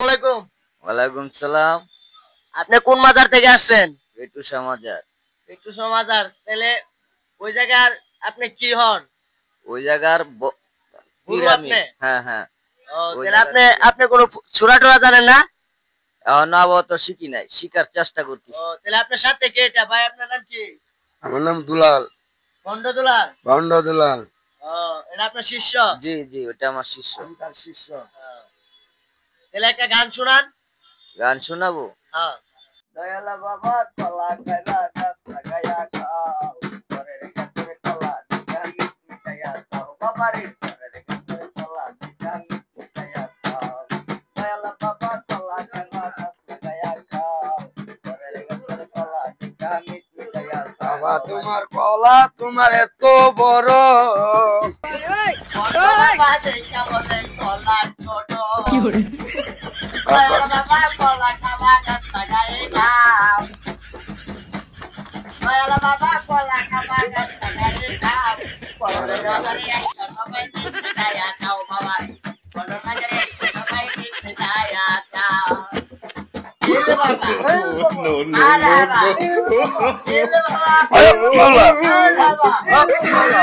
ওয়ালাইকুম। ওয়ালাইকুম সালাম। আপনি কোন মাজার থেকে আসছেন? পেটু সমাজার। একটু মাজার। তাহলে ওই জায়গার আপনি কি হন? ওই জায়গার গুরু পীর আমি। আপনি? হ্যাঁ হ্যাঁ। ও ওই তাহলে জায়গার আপনি পীর আমি। আপনি কোন সূরা টুরা জানেন না? এখন আপাতত শিখি নাই, শিখার চেষ্টা ও করতেছি। তাহলে আপনার সাথে কে এটা? ভাই আপনার নাম কি? আমার নাম দুলাল। ভণ্ড দুলাল? ভণ্ড দুলাল। ও এটা আপনার শিষ্য? জি জি, ওটা আমার শিষ্য। আমি তার শিষ্য। ও, তাহলে একটা গান শোনান। গান শোনাবো? হ্যাঁ। দয়ালা বাবা কলা খাইলা গাছ লাগাইয়া খাও, ঘরের গাছের কলা দিঘানি মিটাইয়া খাও, বাবারে ঘরের গাছের কলা দিঘানি মিটাইয়া খাও। দয়ালা বাবা কলা খাইলা গাছ লাগাইয়া খাও, ঘরের গাছের কলা দিঘানি মিটাইয়া খাও। বাবা তোমার কলা তোমার এত বড়, বাবা দেখা বলে কলা ছোট। বাবা কলা খাবা গাছ লাগাই খাও। বাবা কলা খাবা গাছ লাগাই খাও। বড় বাজারে আইসা সবাই দেখতে যায়া খাও বাবা। বড় বাজারে আইসা সবাই দেখতে যায়া খাও। দিলে বাবা। No, no, আরে no, বাবা। no. দিলে বাবা। আরে বাবা। আরে বাবা।